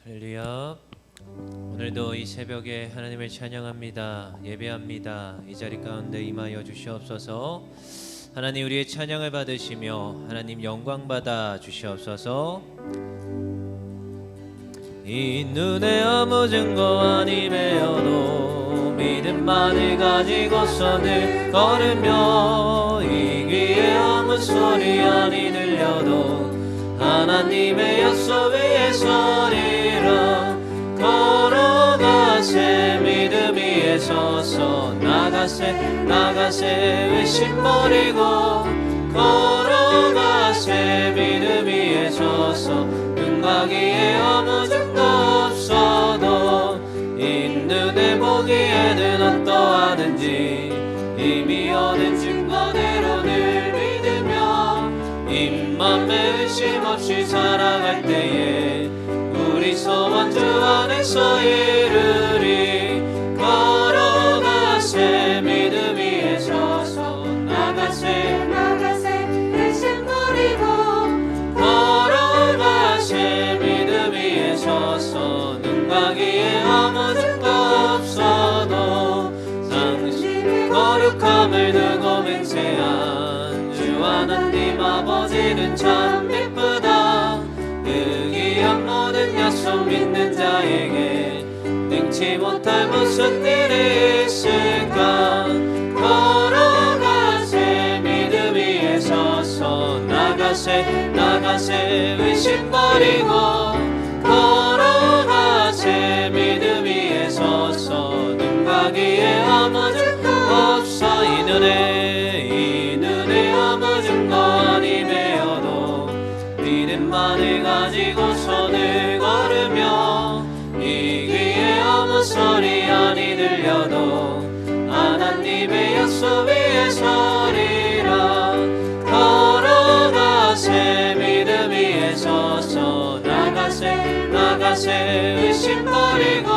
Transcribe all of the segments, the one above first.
할렐루야. 오늘도 이 새벽에 하나님을 찬양합니다. 예배합니다. 이 자리 가운데 임하여 주시옵소서. 하나님, 우리의 찬양을 받으시며 하나님 영광 받아 주시옵소서. 이 눈에 아무 증거 아님에어도 믿음만을 가지고서 늘 걸으며, 이 귀에 아무 소리 아니 들려도 하나님의 약속 위에 서리라. 걸어가세 믿음 위에 서서, 나가세 의심 버리고, 걸어가세 믿음 위에 서서, 눈가기에 아무 증거 없어도 있는데 보기에는 어떠하든지 이미 얻은 증거대로 늘 믿으며, 입맘에 의심 없이 살아갈 때에 우리 소원 주 안에서 이루리. 걸어가세 믿음 위에 서서, 나가세 의심 버리고, 걸어가세 믿음 위에 서서, 눈가기에 아무 증거 없어도 당신의 거룩함을 두고 맹세한 주 하나님 아버지는 참 기쁘다. 그 귀한 모든 약속 믿는 자에게 능치 못할 무슨 일이 있을까. 걸어가세 믿음 위에 서서, 나가세 의심 버리고, 걸어가세 믿음 위에 서서, 눈가기에 아무 증거 없어. 이 눈에 아무 증거 아니매어도 믿음만을 가지고 손을 걸으며, 이 귀에 아무 소리 아니 들려도 하나님의 약속 위에 서리라. 걸어가세 믿음 위에 서서, 나가세 의심 버리고,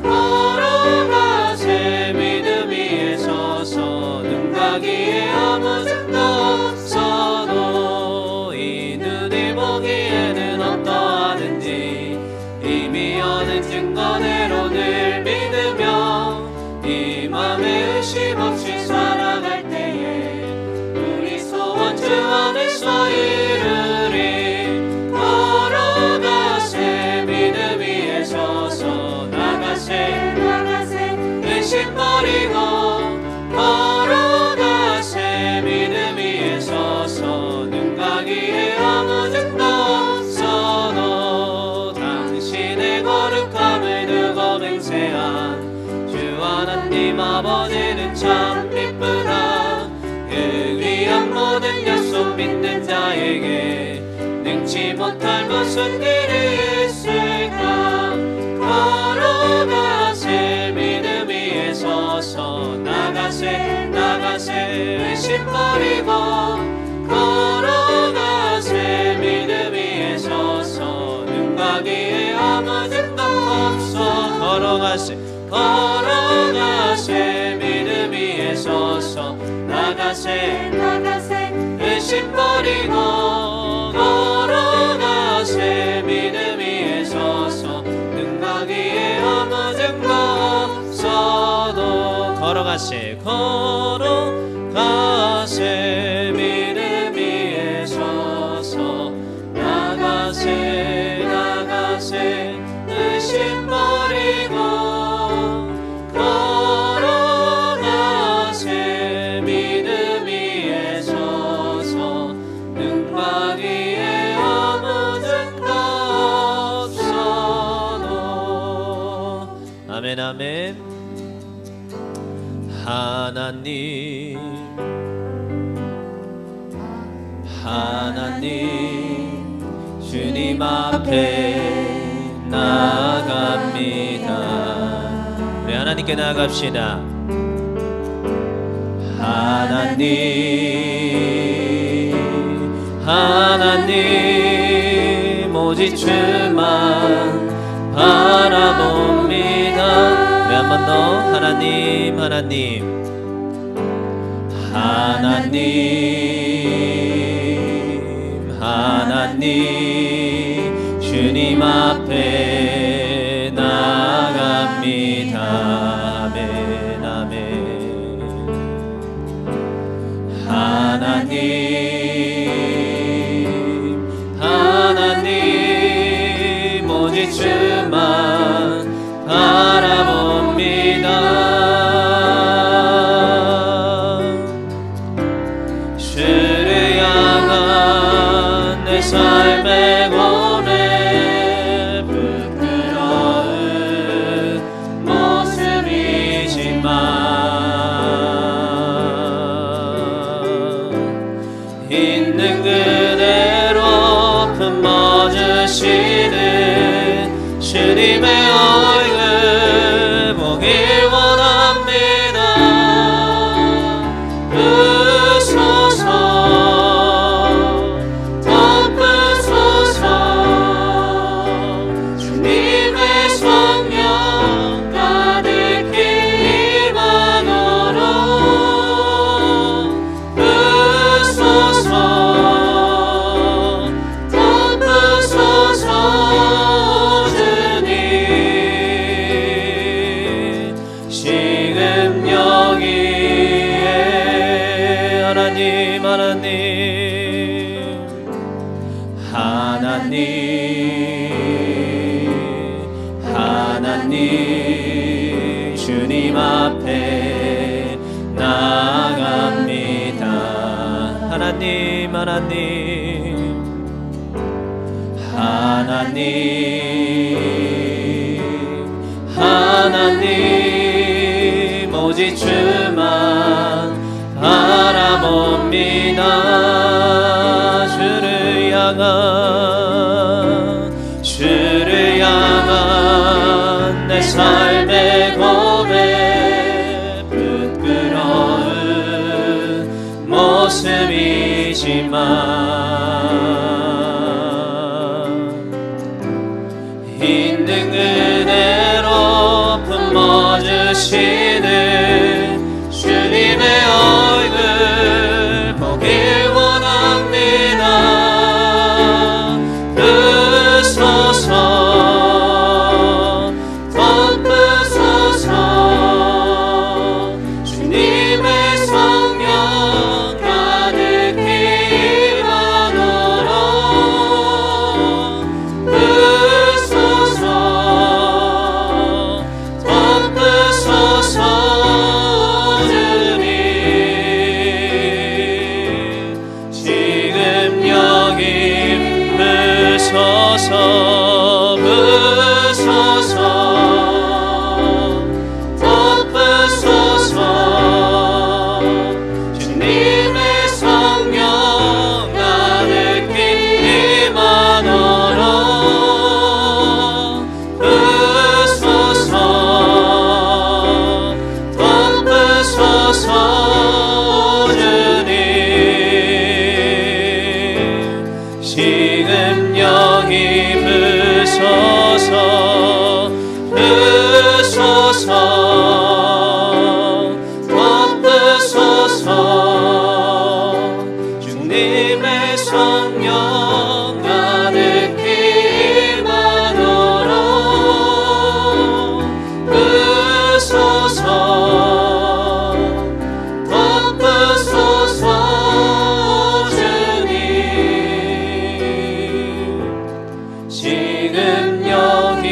걸어가세 믿음 위에 서서, 눈가기에 아무 증거 없어도 이 눈이 보기에는 어떠하든지 이미 얻은 증거대로 늘 믿으며, 이 맘에 의심 없이 살아갈 때에 우리 소원 주 안에서 이루리. 걸어가세 믿음 위에 서서, 나가세 의심 버리고, 걸어가세 믿음 위에 서서, 눈가기에 아무 증거 없어도 당신의 거룩함을 두고 맹세한 주 하나님 아버지는 참 기쁘다. 그 귀한 모든 약속 믿는 자에게 능치 못할 무슨 일이 있을까. 걸어가세 믿음 위에 서서, 나가세 의심 버리고, 걸어가세 믿음 위에 서서, 눈가기에 아무 증거 없어. 걸어가세 믿음 위에 서서, 나가세 의심 버리고, 걸어가세 믿음 위에 서서, 눈가기에 아무 증거 없어도 걸어가세 믿음 위에 서서, 나가세 의심 버리고, 걸어가세 믿음 위에 서서, 눈가기에 아무 증거 없어도. 아멘 아멘. 하나님 주님 앞에 나아갑니다. 우리 하나님께 나아갑시다. 하나님 오직 주만 바라봅니다. 우리 한 번 더. 하나님 주님 앞에 나아갑니다. 아멘 아멘. 하나님 오직 주만 바라봅니다. 주를 향한 내 삶의 고뇌 부끄러운 모습이지만 있는 그대로 품어주시는 주님의 얼굴 보길 원합니다. 부소서 덮으소서 주님의 성령 가득히 임하노라. 부소서 덮으소서 주님 지금 여기에 하나님 하나님 주님 앞에 나아갑니다. 하나님 오직 주만 바라봅니다. 주를 향한 내 삶의 고백 부끄러운 모습이지만 있는 그대로 품어주시는 주님의 얼굴 보길 원합니다. 부소서 덮으소서 주님의 성령 가득히 임하노라. 부소서 덮으소서 주님 지금 여기 부소서 덮으소서 주님의 성령 가득히 임하노라. 부소서 덮으소서 주님 지금 여기 부소서 덮으소서 주님의 성령 가득히 임하노라. 부소서 덮으소서 주님 지금 여기에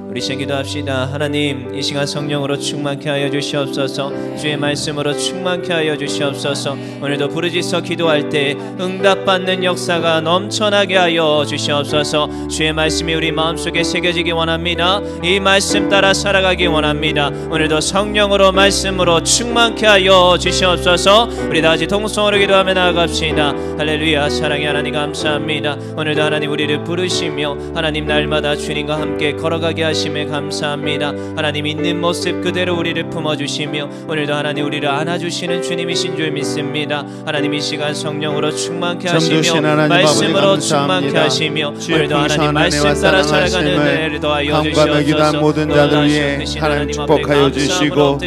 우리 시간 기도합시다. 하나님 이 시간 성령으로 충만케 하여 주시옵소서. 주의 말씀으로 충만케 하여 주시옵소서. 오늘도 부르짖어 기도할 때 응답받는 역사가 넘쳐나게 하여 주시옵소서. 주의 말씀이 우리 마음속에 새겨지기 원합니다. 이 말씀 따라 살아가기 원합니다. 오늘도 성령으로 말씀으로 충만케 하여 주시옵소서. 우리 다같이 통성으로 기도하며 나아갑시다. 할렐루야. 사랑의 하나님 감사합니다. 오늘도 하나님 우리를 부르시며 하나님 날마다 주님과 함께 걸어가게 하심을 주심에 감사합니다. 하나님 있는 모습 그대로 우리를 품어주시며 오늘도 하나님 우리를 안아주시는 주님이신 줄 믿습니다. 하나님 이 시간 성령으로 충만케 하시며 말씀으로 충만케 하시며 오늘도 하나님 말씀 따라 살아가는 은혜를 더하여 주시옵소서. 모든 자들 위해 하나님 축복하여 주시고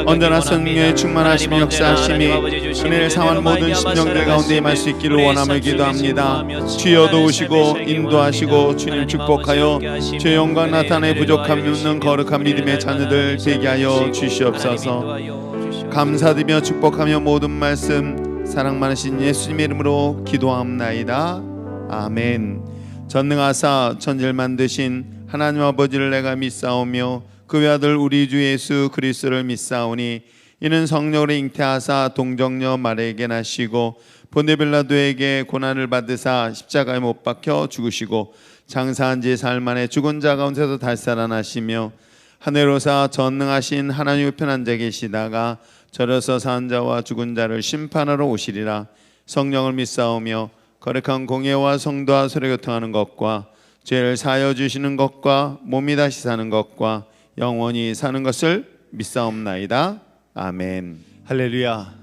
언제나 성령의 충만하심이 역사하심이 은혜를 상한 모든 심령들 가운데 임할 수 있기를 원함을 기도합니다. 주여 도우시고 인도하시고 주님 축복하여 주의 영광 나타내 부족함이 없는 거룩한 믿음의 자녀들 되게 하여 주시옵소서. 감사드리며 축복하며 모든 말씀 사랑 많으신 예수님의 이름으로 기도하옵나이다. 아멘. 전능하사 천지를 만드신 하나님 아버지를 내가 믿사오며 그 아들 우리 주 예수 그리스도를 믿사오니 이는 성령으로 잉태하사 동정녀 마리아에게 나시고 본데 빌라도에게 고난을 받으사 십자가에 못 박혀 죽으시고 장사한 지 사흘 만에 죽은 자 가운데서 다시 살아나시며 하늘로사 전능하신 하나님의 편한 자 계시다가 저려서 산 자와 죽은 자를 심판하러 오시리라. 성령을 믿사오며 거룩한 공예와 성도와 서로 교통하는 것과 죄를 사하여 주시는 것과 몸이 다시 사는 것과 영원히 사는 것을 믿사옵나이다. 아멘. 할렐루야.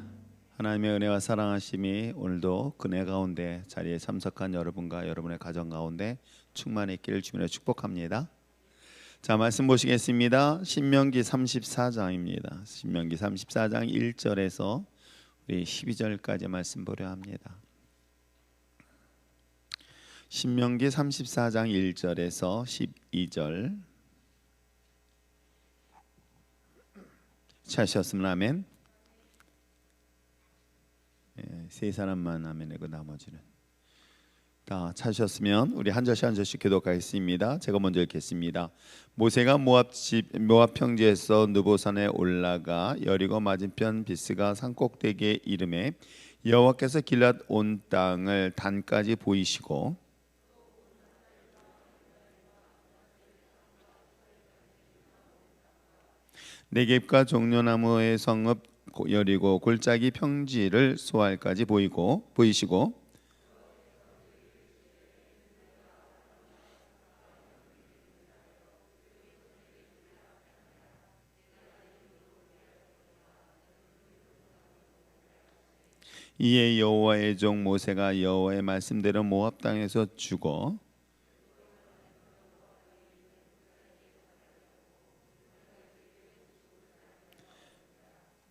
하나님의 은혜와 사랑하심이 오늘도 그네 가운데 자리에 참석한 여러분과 여러분의 가정 가운데 충만했기를 주님으로 축복합니다. 자, 말씀 보시겠습니다. 신명기 34장입니다. 신명기 34장 1절에서 우리 12절까지 말씀 보려 합니다. 신명기 34장 1절에서 12절 찾으셨으면 아멘. 세 사람만 아멘이고 나머지는 다 찾으셨으면 우리 한 절씩 한 절씩 기도하겠습니다. 제가 먼저 읽겠습니다. 모세가 모압 평지에서 느보산에 올라가 여리고 맞은편 비스가 산꼭대기에 이름에 여호와께서 길앗 온 땅을 단까지 보이시고 네겝과 종려나무의 성읍 여리고 골짜기 평지를 소알까지 보이시고 이에 여호와의 종 모세가 여호와의 말씀대로 모압 땅에서 죽어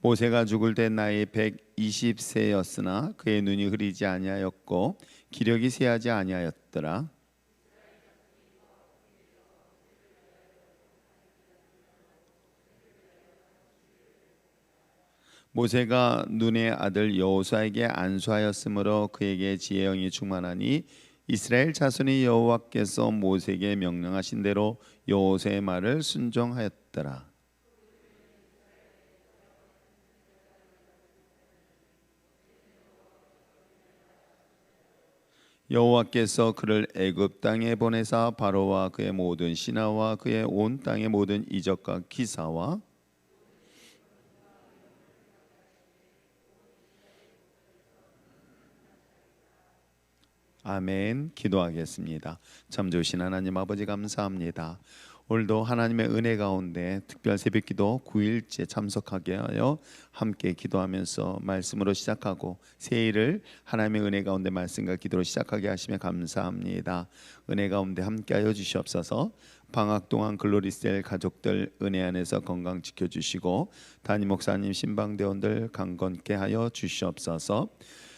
모세가 죽을 때 나이 120세였으나 그의 눈이 흐리지 아니하였고 기력이 쇠하지 아니하였더라. 모세가 눈의 아들 여호수아에게 안수하였으므로 그에게 지혜의 영이 충만하니 이스라엘 자손이 여호와께서 모세에게 명령하신 대로 여호수아의 말을 순종하였더라. 여호와께서 그를 애굽 땅에 보내사 바로와 그의 모든 신하와 그의 온 땅의 모든 이적과 기사와 아멘. 기도하겠습니다. 참 좋으신 하나님 아버지 감사합니다. 오늘도 하나님의 은혜 가운데 특별 새벽기도 9일째 참석하게 하여 함께 기도하면서 말씀으로 시작하고 새해를 하나님의 은혜 가운데 말씀과 기도로 시작하게 하시며 감사합니다. 은혜 가운데 함께하여 주시옵소서. 방학 동안 글로리셀 가족들 은혜 안에서 건강 지켜주시고 담임 목사님 신방대원들 강건케 하여 주시옵소서.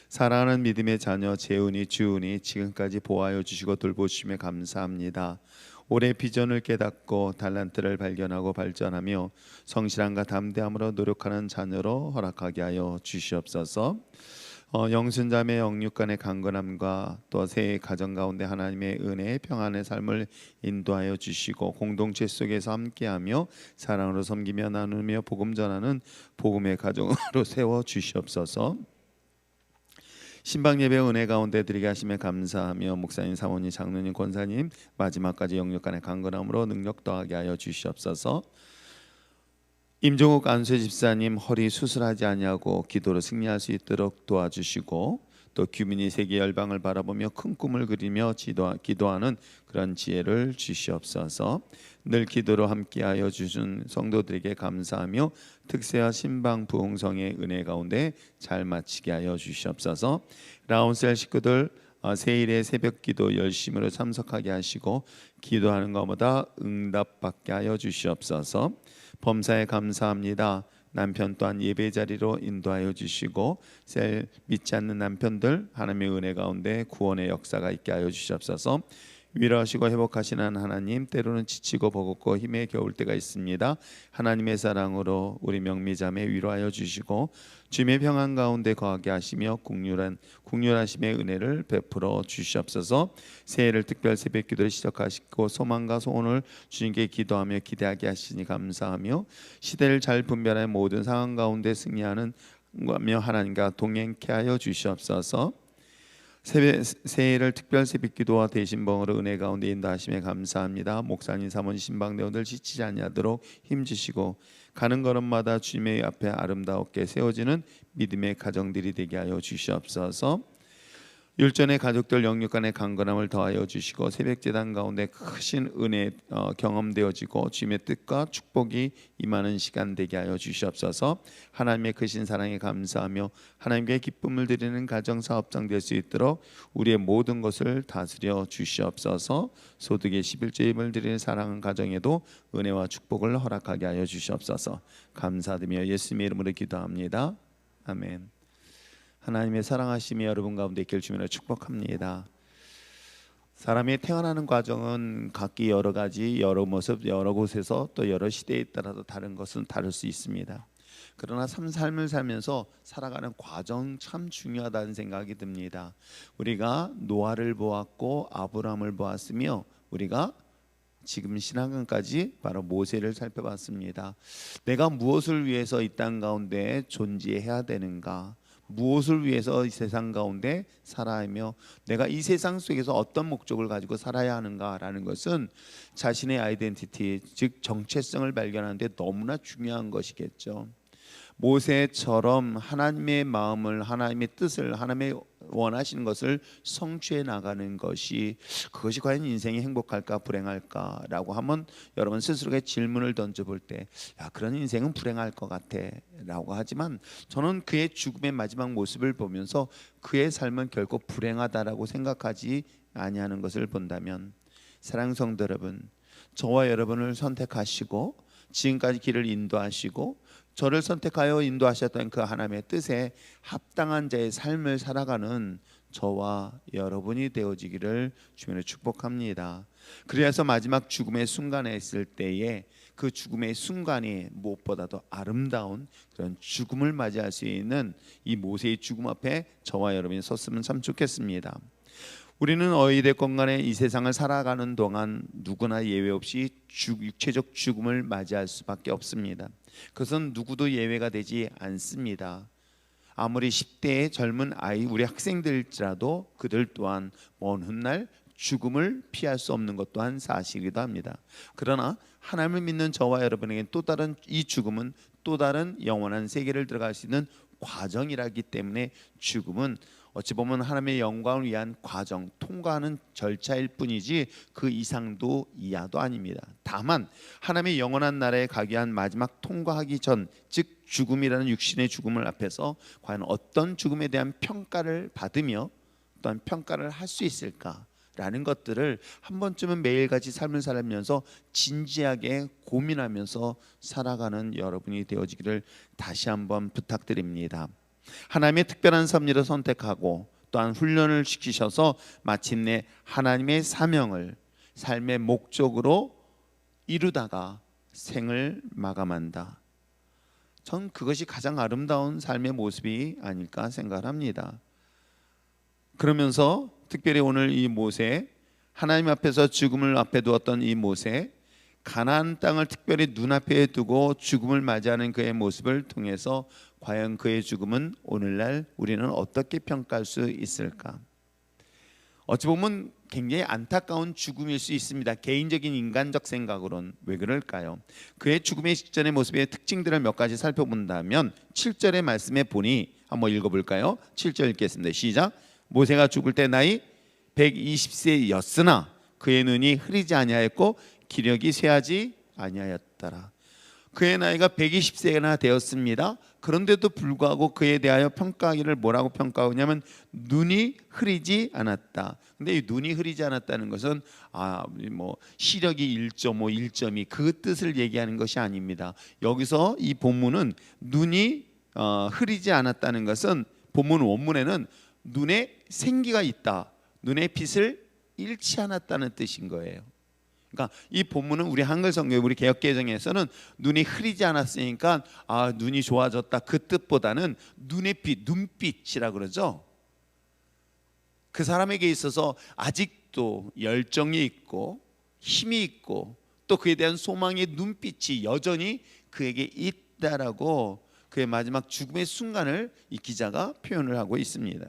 사랑하는 믿음의 자녀 재훈이 주은이 지금까지 보호하여 주시고 돌보시며 감사합니다. 올해 비전을 깨닫고 달란트를 발견하고 발전하며 성실함과 담대함으로 노력하는 자녀로 허락하게 하여 주시옵소서. 영순자매 영육간의 강건함과 또 새해 가정 가운데 하나님의 은혜의 평안의 삶을 인도하여 주시고 공동체 속에서 함께하며 사랑으로 섬기며 나누며 복음 전하는 복음의 가정으로 세워 주시옵소서. 신방 예배 은혜 가운데 드리게 하시며 감사하며 목사님, 사모님, 장로님, 권사님 마지막까지 영육간의 강건함으로 능력 더하게 하여 주시옵소서. 임종욱 안수혜 집사님 허리 수술하지 아니하고 기도로 승리할 수 있도록 도와주시고 또 규민이 세계 열방을 바라보며 큰 꿈을 그리며 기도하는 그런 지혜를 주시옵소서. 늘 기도로 함께하여 주신 성도들에게 감사하며 특세와 신방 부흥성의 은혜 가운데 잘 마치게 하여 주시옵소서. 라운셀 식구들 세일의 새벽 기도 열심으로 참석하게 하시고 기도하는 것보다 응답받게 하여 주시옵소서. 범사에 감사합니다. 남편 또한 예배 자리로 인도하여 주시고 셀 믿지 않는 남편들 하나님의 은혜 가운데 구원의 역사가 있게 하여 주시옵소서. 위로하시고 회복하시는 하나님, 때로는 지치고 버겁고 힘에 겨울 때가 있습니다. 하나님의 사랑으로 우리 명미자매 위로하여 주시고 주님의 평안 가운데 거하게 하시며 국률하심의 은혜를 베풀어 주시옵소서. 새해를 특별 새벽 기도를 시작하시고 소망과 소원을 주님께 기도하며 기대하게 하시니 감사하며 시대를 잘 분별하여 모든 상황 가운데 승리하는 하나님과 동행케 하여 주시옵소서. 새해를 특별 새벽기도와 대신봉으로 은혜 가운데 인도하심에 감사합니다. 목사님 사모님 신방대원들 지치지 아니하도록 힘주시고 가는 걸음마다 주님의 앞에 아름다웠게 세워지는 믿음의 가정들이 되게 하여 주시옵소서. 율전의 가족들 영육간의 강건함을 더하여 주시고 새벽제단 가운데 크신 은혜 경험되어지고 주님의 뜻과 축복이 임하는 시간 되게 하여 주시옵소서. 하나님의 크신 사랑에 감사하며 하나님께 기쁨을 드리는 가정사업장 될 수 있도록 우리의 모든 것을 다스려 주시옵소서. 소득의 11조임을 드리는 사랑하는 가정에도 은혜와 축복을 허락하게 하여 주시옵소서. 감사드리며 예수님의 이름으로 기도합니다. 아멘. 하나님의 사랑하심이 여러분 가운데 있길 주님으로 축복합니다. 사람이 태어나는 과정은 각기 여러 가지 여러 모습 여러 곳에서 또 여러 시대에 따라서 다른 것은 다를 수 있습니다. 그러나 삶을 살면서 살아가는 과정 참 중요하다는 생각이 듭니다. 우리가 노아를 보았고 아브라함을 보았으며 우리가 지금 신앙까지 바로 모세를 살펴봤습니다. 내가 무엇을 위해서 이 땅 가운데 존재해야 되는가? 무엇을 위해서 이 세상 가운데 살아가며 내가 이 세상 속에서 어떤 목적을 가지고 살아야 하는가라는 것은 자신의 아이덴티티, 즉 정체성을 발견하는데 너무나 중요한 것이겠죠. 모세처럼 하나님의 마음을, 하나님의 뜻을, 하나님의 원하시는 것을 성취해 나가는 것이, 그것이 과연 인생이 행복할까 불행할까라고 하면 여러분 스스로에게 질문을 던져볼 때 그런 인생은 불행할 것 같아 라고 하지만, 저는 그의 죽음의 마지막 모습을 보면서 그의 삶은 결코 불행하다라고 생각하지 아니하는 것을 본다면, 사랑하는 성도 여러분, 저와 여러분을 선택하시고 지금까지 길을 인도하시고 저를 선택하여 인도하셨던 그 하나님의 뜻에 합당한 자의 삶을 살아가는 저와 여러분이 되어지기를 주님으로 축복합니다. 그래서 마지막 죽음의 순간에 있을 때에 그 죽음의 순간이 무엇보다도 아름다운 그런 죽음을 맞이할 수 있는 이 모세의 죽음 앞에 저와 여러분이 섰으면 참 좋겠습니다. 우리는 어찌됐건 간에 이 세상을 살아가는 동안 누구나 예외 없이 육체적 죽음을 맞이할 수밖에 없습니다. 그것은 누구도 예외가 되지 않습니다. 아무리 10대의 젊은 아이, 우리 학생들일지라도 그들 또한 먼 훗날 죽음을 피할 수 없는 것 또한 사실이기도 합니다. 그러나 하나님을 믿는 저와 여러분에게 또 다른 이 죽음은 또 다른 영원한 세계를 들어갈 수 있는 과정이라기 때문에 죽음은 어찌 보면 하나님의 영광을 위한 과정, 통과하는 절차일 뿐이지 그 이상도 이하도 아닙니다. 다만 하나님의 영원한 나라에 가기 위한 마지막 통과하기 전, 즉 죽음이라는 육신의 죽음을 앞에서 과연 어떤 죽음에 대한 평가를 받으며 또한 평가를 할 수 있을까라는 것들을 한 번쯤은 매일같이 삶을 살면서 진지하게 고민하면서 살아가는 여러분이 되어지기를 다시 한번 부탁드립니다. 하나님의 특별한 섭리를 선택하고 또한 훈련을 시키셔서 마침내 하나님의 사명을 삶의 목적으로 이루다가 생을 마감한다. 전 그것이 가장 아름다운 삶의 모습이 아닐까 생각합니다. 그러면서 특별히 오늘 이 모세, 하나님 앞에서 죽음을 앞에 두었던 이 모세, 가나안 땅을 특별히 눈앞에 두고 죽음을 맞이하는 그의 모습을 통해서 과연 그의 죽음은 오늘날 우리는 어떻게 평가할 수 있을까? 어찌 보면 굉장히 안타까운 죽음일 수 있습니다. 개인적인 인간적 생각으로는. 왜 그럴까요? 그의 죽음의 직전의 모습의 특징들을 몇 가지 살펴본다면 7절의 말씀에 보니 한번 읽어볼까요? 7절 읽겠습니다. 시작. 모세가 죽을 때 나이 120세였으나 그의 눈이 흐리지 아니하였고 기력이 쇠하지 아니하였더라. 그의 나이가 120세나 되었습니다. 그런데도 불구하고 그에 대하여 평가하기를 뭐라고 평가하냐면 눈이 흐리지 않았다. 근데 이 눈이 흐리지 않았다는 것은 뭐 시력이 1.5, 1.2 그 뜻을 얘기하는 것이 아닙니다. 여기서 이 본문은 눈이 흐리지 않았다는 것은 본문 원문에는 눈에 생기가 있다, 눈의 빛을 잃지 않았다는 뜻인 거예요. 그러니까 이 본문은 우리 한글 성경, 우리 개역개정에서는 눈이 흐리지 않았으니까 눈이 좋아졌다 그 뜻보다는 눈의 빛, 눈빛이라 그러죠. 그 사람에게 있어서 아직도 열정이 있고 힘이 있고 또 그에 대한 소망의 눈빛이 여전히 그에게 있다라고 그의 마지막 죽음의 순간을 이 기자가 표현을 하고 있습니다.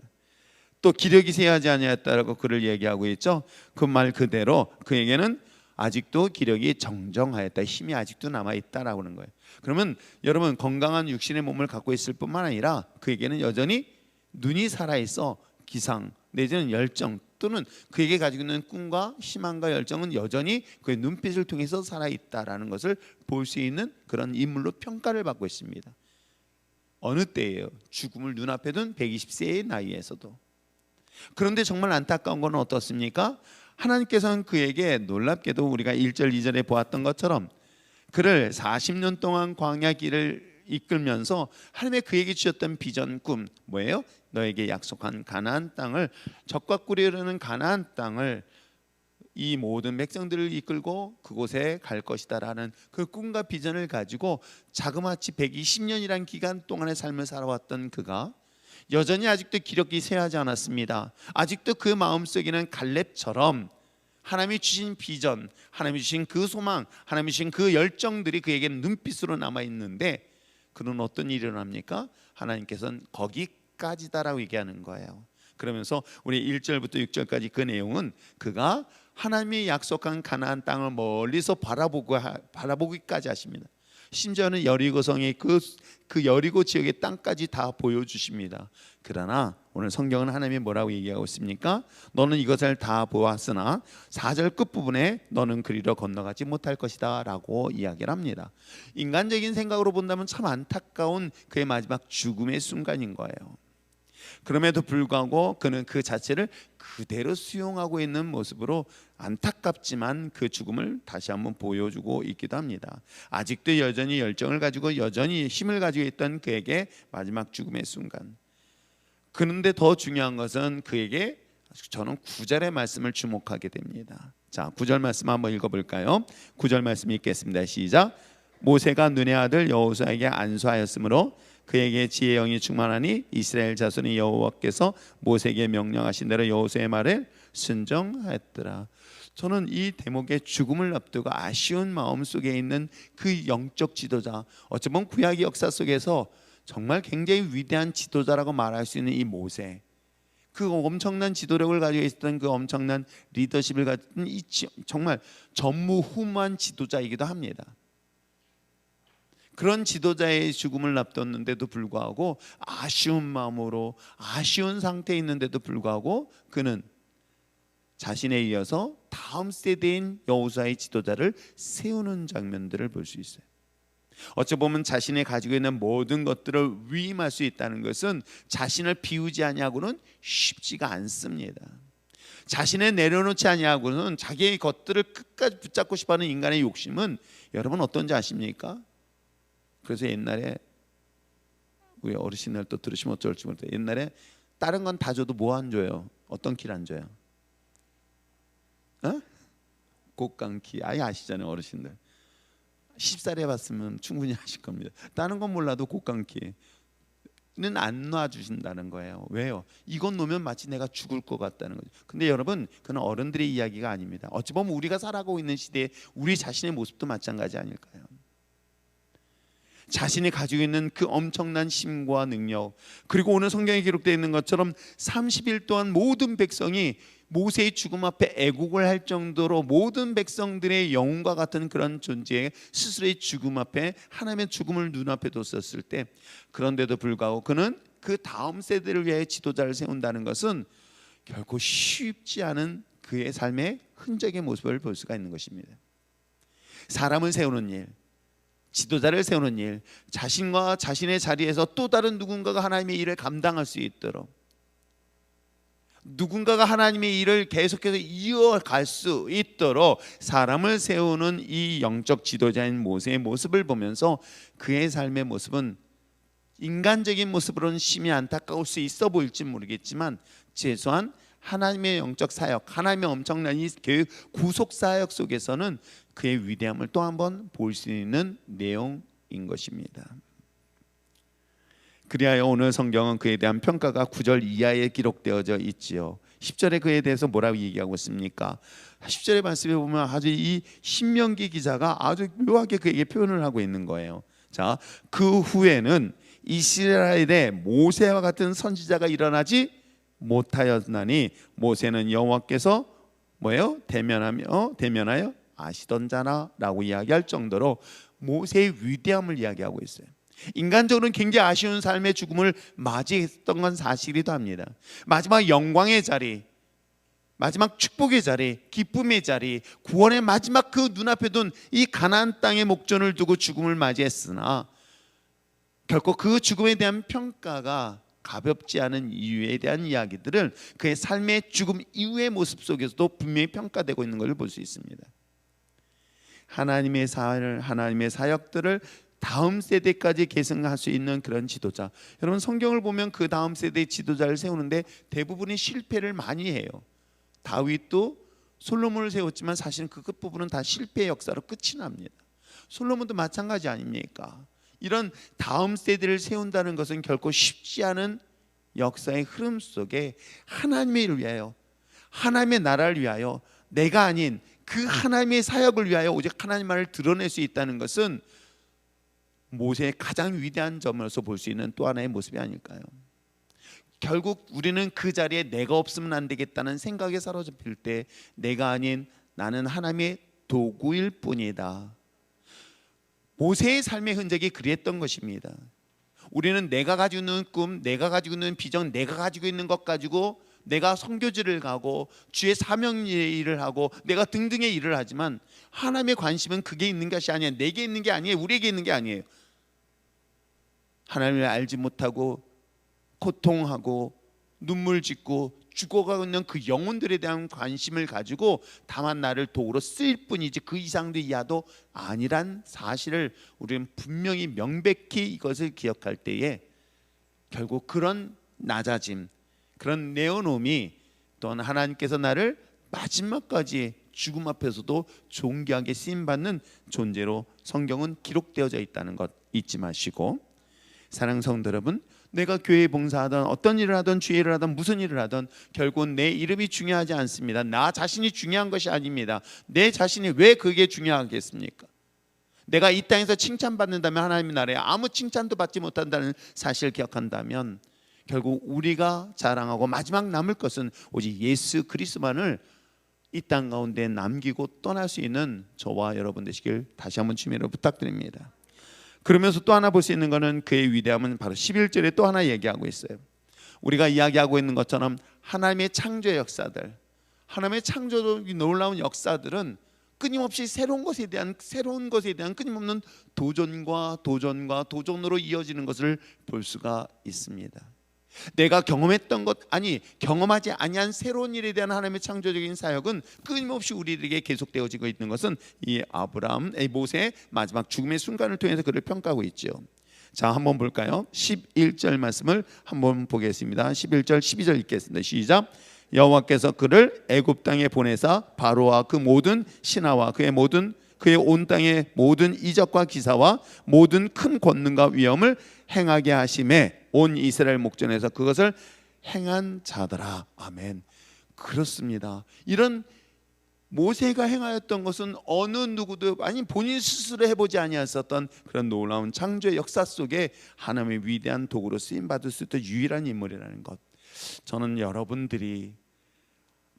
또 기력이 쇠하지 아니하였다라고 그를 얘기하고 있죠. 그 말 그대로 그에게는 아직도 기력이 정정하였다, 힘이 아직도 남아있다라고 하는 거예요. 그러면 여러분 건강한 육신의 몸을 갖고 있을 뿐만 아니라 그에게는 여전히 눈이 살아있어 기상 내지는 열정 또는 그에게 가지고 있는 꿈과 희망과 열정은 여전히 그의 눈빛을 통해서 살아있다라는 것을 볼 수 있는 그런 인물로 평가를 받고 있습니다. 어느 때예요? 죽음을 눈앞에 둔 120세의 나이에서도. 그런데 정말 안타까운 건 어떻습니까? 하나님께서는 그에게 놀랍게도 우리가 1절 2절에 보았던 것처럼 그를 40년 동안 광야 길을 이끌면서 하나님의 그에게 주셨던 비전 꿈 뭐예요? 너에게 약속한 가나안 땅을, 젖과 꿀이 흐르는 가나안 땅을 이 모든 백성들을 이끌고 그곳에 갈 것이다라는 그 꿈과 비전을 가지고 자그마치 120년이라는 기간 동안의 삶을 살아왔던 그가 여전히 아직도 기력이 쇠하지 않았습니다. 아직도 그 마음속에는 갈렙처럼 하나님이 주신 비전, 하나님이 주신 그 소망, 하나님이 주신 그 열정들이 그에게는 눈빛으로 남아있는데 그는 어떤 일이 일어납니까? 하나님께서는 거기까지다라고 얘기하는 거예요. 그러면서 우리 1절부터 6절까지 그 내용은 그가 하나님이 약속한 가나안 땅을 멀리서 바라보기까지 하십니다. 심지어는 여리고성의 그 여리고 지역의 땅까지 다 보여주십니다. 그러나 오늘 성경은 하나님이 뭐라고 얘기하고 있습니까? 너는 이것을 다 보았으나 4절 끝부분에 너는 그리로 건너가지 못할 것이다 라고 이야기를 합니다. 인간적인 생각으로 본다면 참 안타까운 그의 마지막 죽음의 순간인 거예요. 그럼에도 불구하고 그는 그 자체를 그대로 수용하고 있는 모습으로 안타깝지만 그 죽음을 다시 한번 보여주고 있기도 합니다. 아직도 여전히 열정을 가지고 여전히 힘을 가지고 있던 그에게 마지막 죽음의 순간. 그런데 더 중요한 것은 그에게 저는 9절의 말씀을 주목하게 됩니다. 자, 9절 말씀 한번 읽어볼까요? 9절 말씀 읽겠습니다. 시작. 모세가 눈의 아들 여호수아에게 안수하였으므로 그에게 지혜의 영이 충만하니 이스라엘 자손이 여호와께서 모세에게 명령하신 대로 여호수아의 말에 순종하였더라. 저는 이 대목의 죽음을 앞두고 아쉬운 마음 속에 있는 그 영적 지도자, 어쩌면 구약 역사 속에서 정말 굉장히 위대한 지도자라고 말할 수 있는 이 모세, 그 엄청난 지도력을 가지고 있었던 그 엄청난 리더십을 가진 이 정말 전무후무한 지도자이기도 합니다. 그런 지도자의 죽음을 앞뒀는데도 불구하고 아쉬운 마음으로 아쉬운 상태에 있는데도 불구하고 그는 자신에 이어서 다음 세대인 여호수아의 지도자를 세우는 장면들을 볼 수 있어요. 어찌 보면 자신이 가지고 있는 모든 것들을 위임할 수 있다는 것은 자신을 비우지 아니하고는 쉽지가 않습니다. 자신을 내려놓지 아니하고는 자기의 것들을 끝까지 붙잡고 싶어하는 인간의 욕심은 여러분 어떤지 아십니까? 그래서 옛날에 우리 어르신들 또 들으시면 어쩔지 모르겠어요. 옛날에 다른 건 다 줘도 뭐 안 줘요? 어떤 키를 안 줘요? 곡강키. 아예 아시잖아요, 어르신들. 10살 해봤으면 충분히 아실 겁니다. 다른 건 몰라도 곡강키는 안 놔주신다는 거예요. 왜요? 이건 놓으면 마치 내가 죽을 것 같다는 거죠. 근데 여러분, 그건 어른들의 이야기가 아닙니다. 어찌 보면 우리가 살아가고 있는 시대에 우리 자신의 모습도 마찬가지 아닐까요? 자신이 가지고 있는 그 엄청난 힘과 능력, 그리고 오늘 성경에 기록되어 있는 것처럼 30일 동안 모든 백성이 모세의 죽음 앞에 애국을 할 정도로 모든 백성들의 영웅과 같은 그런 존재의 스스로의 죽음 앞에 하나님의 죽음을 눈앞에 뒀었을 때, 그런데도 불구하고 그는 그 다음 세대를 위해 지도자를 세운다는 것은 결코 쉽지 않은 그의 삶의 흔적의 모습을 볼 수가 있는 것입니다. 사람을 세우는 일, 지도자를 세우는 일, 자신과 자신의 자리에서 또 다른 누군가가 하나님의 일을 감당할 수 있도록, 누군가가 하나님의 일을 계속해서 이어갈 수 있도록 사람을 세우는 이 영적 지도자인 모세의 모습을 보면서 그의 삶의 모습은 인간적인 모습으로는 심히 안타까울 수 있어 보일지 모르겠지만 최소한 하나님의 영적 사역, 하나님의 엄청난 이 구속 사역 속에서는 그의 위대함을 또 한번 볼 수 있는 내용인 것입니다. 그리하여 오늘 성경은 그에 대한 평가가 9절 이하에 기록되어져 있지요. 10절에 그에 대해서 뭐라고 얘기하고 있습니까? 10절의 말씀에 보면 아주 이 신명기 기자가 아주 묘하게 그에게 표현을 하고 있는 거예요. 자, 그 후에는 이스라엘에 모세와 같은 선지자가 일어나지 못하였나니 모세는 여호와께서 뭐예요? 대면하여 아시던 자나라고 이야기할 정도로 모세의 위대함을 이야기하고 있어요. 인간적으로는 굉장히 아쉬운 삶의 죽음을 맞이했던 건 사실이기도 합니다. 마지막 영광의 자리, 마지막 축복의 자리, 기쁨의 자리, 구원의 마지막 그 눈앞에 둔 이 가나안 땅의 목전을 두고 죽음을 맞이했으나 결코 그 죽음에 대한 평가가 가볍지 않은 이유에 대한 이야기들을 그의 삶의 죽음 이후의 모습 속에서도 분명히 평가되고 있는 것을 볼 수 있습니다. 하나님의 사역들을 다음 세대까지 계승할 수 있는 그런 지도자. 여러분 성경을 보면 그 다음 세대의 지도자를 세우는데 대부분이 실패를 많이 해요. 다윗도 솔로몬을 세웠지만 사실은 그 끝부분은 다 실패의 역사로 끝이 납니다. 솔로몬도 마찬가지 아닙니까? 이런 다음 세대를 세운다는 것은 결코 쉽지 않은 역사의 흐름 속에 하나님의 일을 위하여, 하나님의 나라를 위하여, 내가 아닌 그 하나님의 사역을 위하여 오직 하나님만을 드러낼 수 있다는 것은 모세의 가장 위대한 점으로서 볼 수 있는 또 하나의 모습이 아닐까요? 결국 우리는 그 자리에 내가 없으면 안 되겠다는 생각에 사로잡힐 때 내가 아닌 나는 하나님의 도구일 뿐이다. 모세의 삶의 흔적이 그랬던 것입니다. 우리는 내가 가지고 있는 꿈, 내가 가지고 있는 비전, 내가 가지고 있는 것 가지고 내가 선교지를 가고 주의 사명의 일을 하고 내가 등등의 일을 하지만 하나님의 관심은 그게 있는 것이 아니에요. 내게 있는 게 아니에요. 우리에게 있는 게 아니에요. 하나님을 알지 못하고 고통하고 눈물 짓고 죽어가고 있는 그 영혼들에 대한 관심을 가지고 다만 나를 도구로 쓰일 뿐이지 그 이상도 이하도 아니란 사실을 우리는 분명히 명백히 이것을 기억할 때에 결국 그런 낮아짐, 그런 내어놓음이 또한 하나님께서 나를 마지막까지 죽음 앞에서도 존귀하게 쓰임받는 존재로 성경은 기록되어져 있다는 것 잊지 마시고, 사랑하는 성도 여러분, 내가 교회에 봉사하던 어떤 일을 하던 주의 일을 하던 무슨 일을 하던 결국은 내 이름이 중요하지 않습니다. 나 자신이 중요한 것이 아닙니다. 내 자신이 왜 그게 중요하겠습니까? 내가 이 땅에서 칭찬받는다면 하나님의 나라에 아무 칭찬도 받지 못한다는 사실을 기억한다면 결국 우리가 자랑하고 마지막 남을 것은 오직 예수 그리스도만을 이 땅 가운데 남기고 떠날 수 있는 저와 여러분 되시길 다시 한번 주님으로 부탁드립니다. 그러면서 또 하나 볼 수 있는 것은 그의 위대함은 바로 11절에 또 하나 얘기하고 있어요. 우리가 이야기하고 있는 것처럼 하나님의 창조의 역사들, 하나님의 창조의 놀라운 역사들은 끊임없이 새로운 것에 대한 끊임없는 도전과 도전으로 이어지는 것을 볼 수가 있습니다. 내가 경험했던 것 경험하지 아니한 새로운 일에 대한 하나님의 창조적인 사역은 끊임없이 우리에게 계속되어지고 있는 것은 이 모세의 마지막 죽음의 순간을 통해서 그를 평가하고 있죠. 자, 한번 볼까요? 11절 말씀을 한번 보겠습니다. 11절 12절 읽겠습니다. 시작. 여호와께서 그를 애굽 땅에 보내사 바로와 그 모든 신하와 그의 온 땅의 모든 이적과 기사와 모든 큰 권능과 위엄을 행하게 하심에 온 이스라엘 목전에서 그것을 행한 자더라. 아멘. 그렇습니다. 이런 모세가 행하였던 것은 어느 누구도 본인 스스로 해보지 아니하였었던 그런 놀라운 창조의 역사 속에 하나님의 위대한 도구로 쓰임받을 수 있던 유일한 인물이라는 것, 저는 여러분들이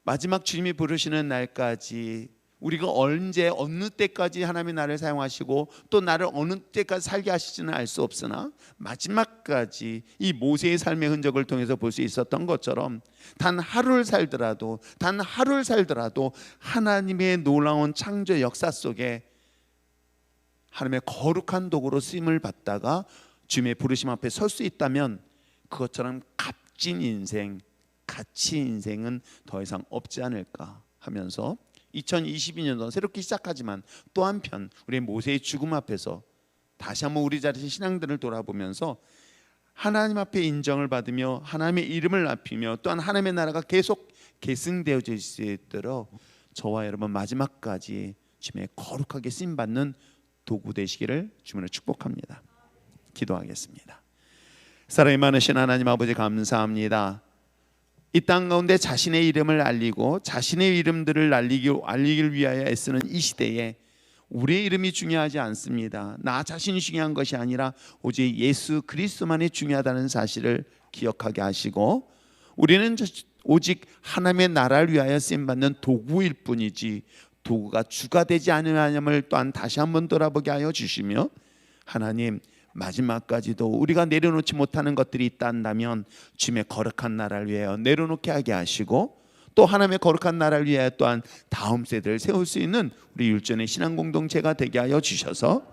마지막 주님이 부르시는 날까지 우리가 언제 어느 때까지 하나님이 나를 사용하시고 또 나를 어느 때까지 살게 하실지는 알 수 없으나 마지막까지 이 모세의 삶의 흔적을 통해서 볼 수 있었던 것처럼 단 하루를 살더라도 하나님의 놀라운 창조 역사 속에 하나님의 거룩한 도구로 쓰임을 받다가 주님의 부르심 앞에 설 수 있다면 그것처럼 값진 인생, 가치 인생은 더 이상 없지 않을까 하면서 2022년도 새롭게 시작하지만 또 한편 우리 모세의 죽음 앞에서 다시 한번 우리 자신의 신앙들을 돌아보면서 하나님 앞에 인정을 받으며 하나님의 이름을 높이며 또한 하나님의 나라가 계속 계승되어질 수 있도록 저와 여러분 마지막까지 주님의 거룩하게 쓰임받는 도구 되시기를 주님으로 축복합니다. 기도하겠습니다. 사랑이 많으신 하나님 아버지 감사합니다. 이 땅 가운데 자신의 이름을 알리고 자신의 이름들을 알리길 위하여 애쓰는 이 시대에 우리의 이름이 중요하지 않습니다. 나 자신이 중요한 것이 아니라 오직 예수 그리스도만이 중요하다는 사실을 기억하게 하시고 우리는 오직 하나님의 나라를 위하여 쓰임받는 도구일 뿐이지 도구가 주가 되지 않으냐를 또한 다시 한번 돌아보게 하여 주시며 하나님 마지막까지도 우리가 내려놓지 못하는 것들이 있다면 주님의 거룩한 나라를 위하여 내려놓게 하게 하시고 또 하나님의 거룩한 나라를 위하여 또한 다음 세대를 세울 수 있는 우리 율전의 신앙 공동체가 되게 하여 주셔서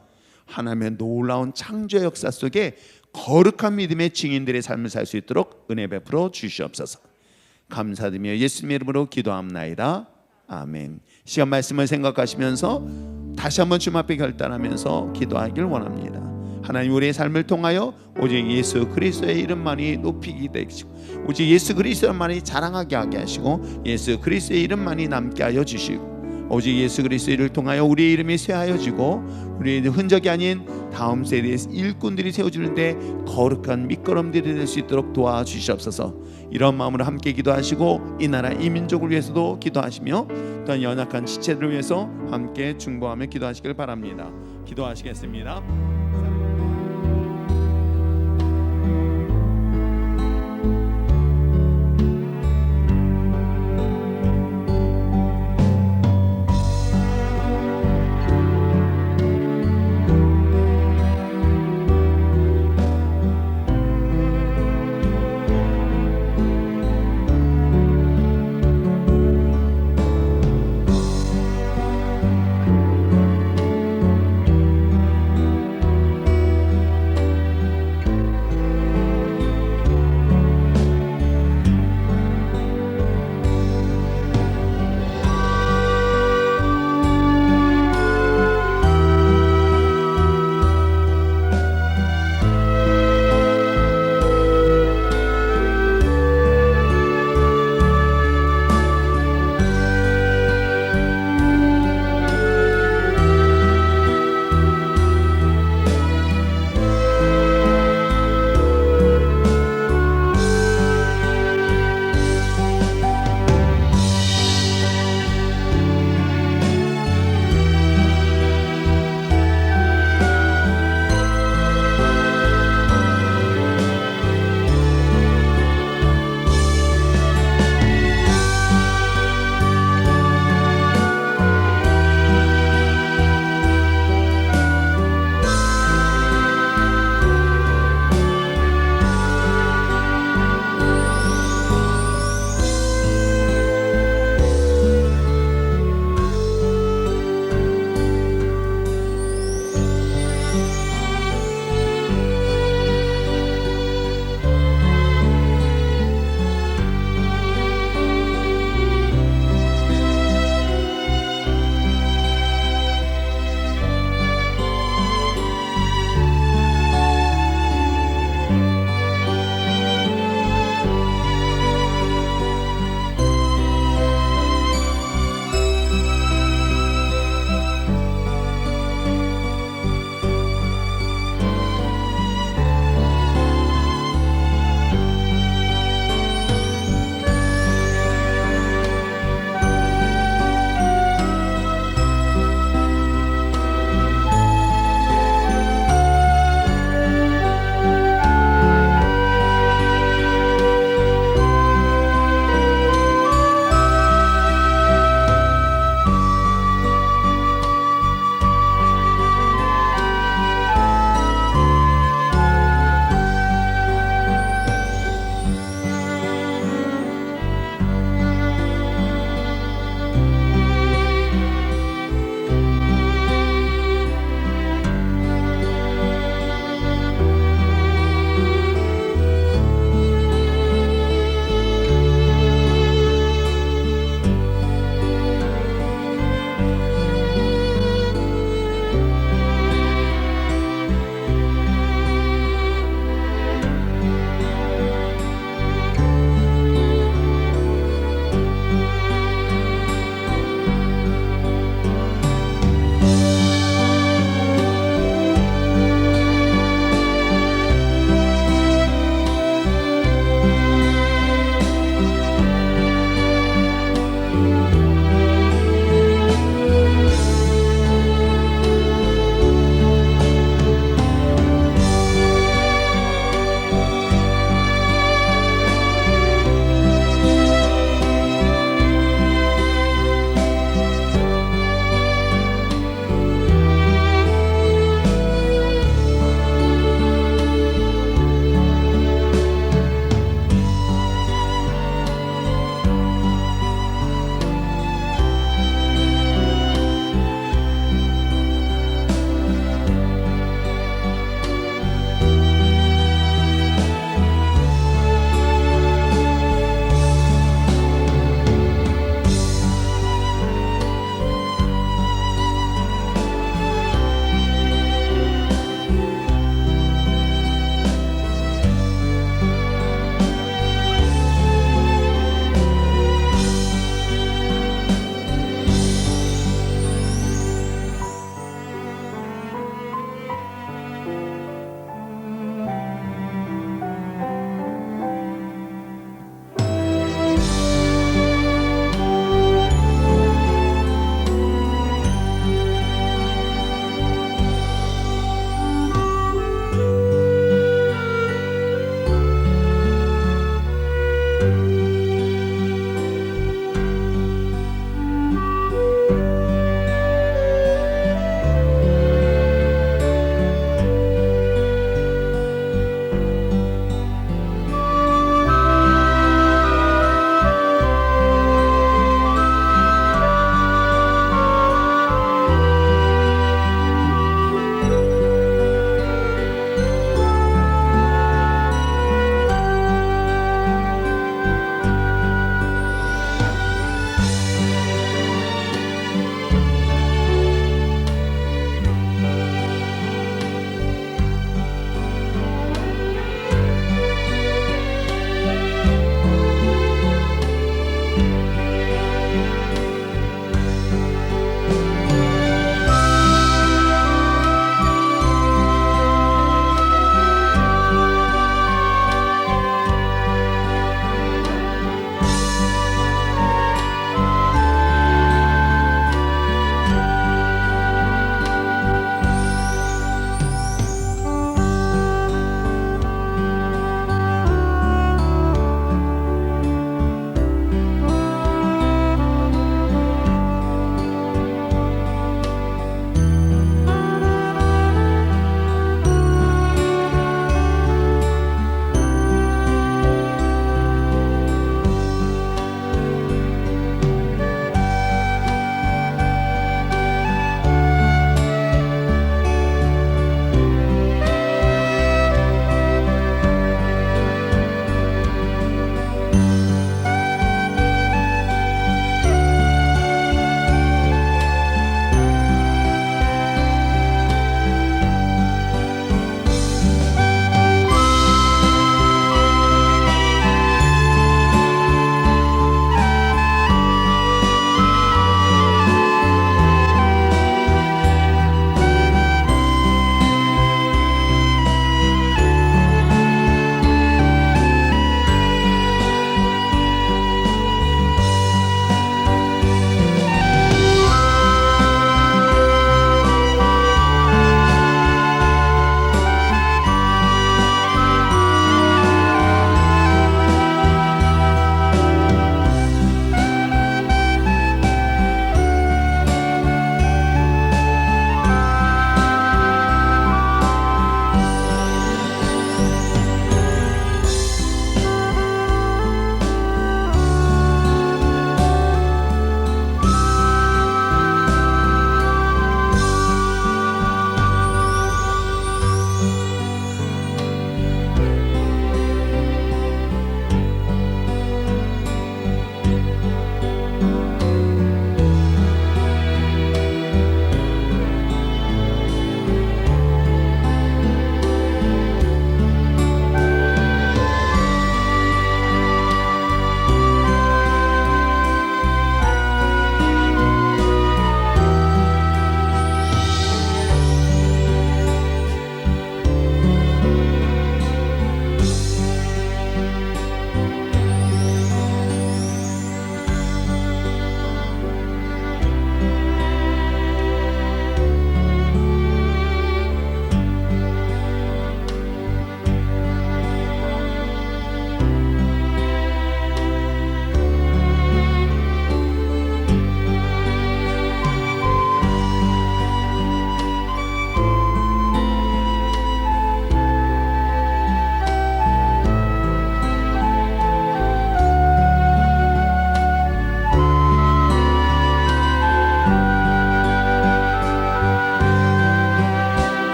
하나님의 놀라운 창조 역사 속에 거룩한 믿음의 증인들의 삶을 살 수 있도록 은혜 베풀어 주시옵소서. 감사드리며 예수님의 이름으로 기도합나이다. 아멘. 시간 말씀을 생각하시면서 다시 한번 주님 앞에 결단하면서 기도하길 원합니다. 하나님 우리의 삶을 통하여 오직 예수 그리스도의 이름만이 높이게 되시고 오직 예수 그리스도만이 자랑하게 하게 하시고 예수 그리스도의 이름만이 남게 하여 주시고 오직 예수 그리스도의 이름을 통하여 우리의 이름이 쇠하여지고 우리의 흔적이 아닌 다음 세대의 일꾼들이 세워지는데 거룩한 밑거름들이 될 수 있도록 도와주시옵소서. 이런 마음으로 함께 기도하시고 이 나라 이 민족을 위해서도 기도하시며 또한 연약한 지체들을 위해서 함께 중보하며 기도하시길 바랍니다. 기도하시겠습니다.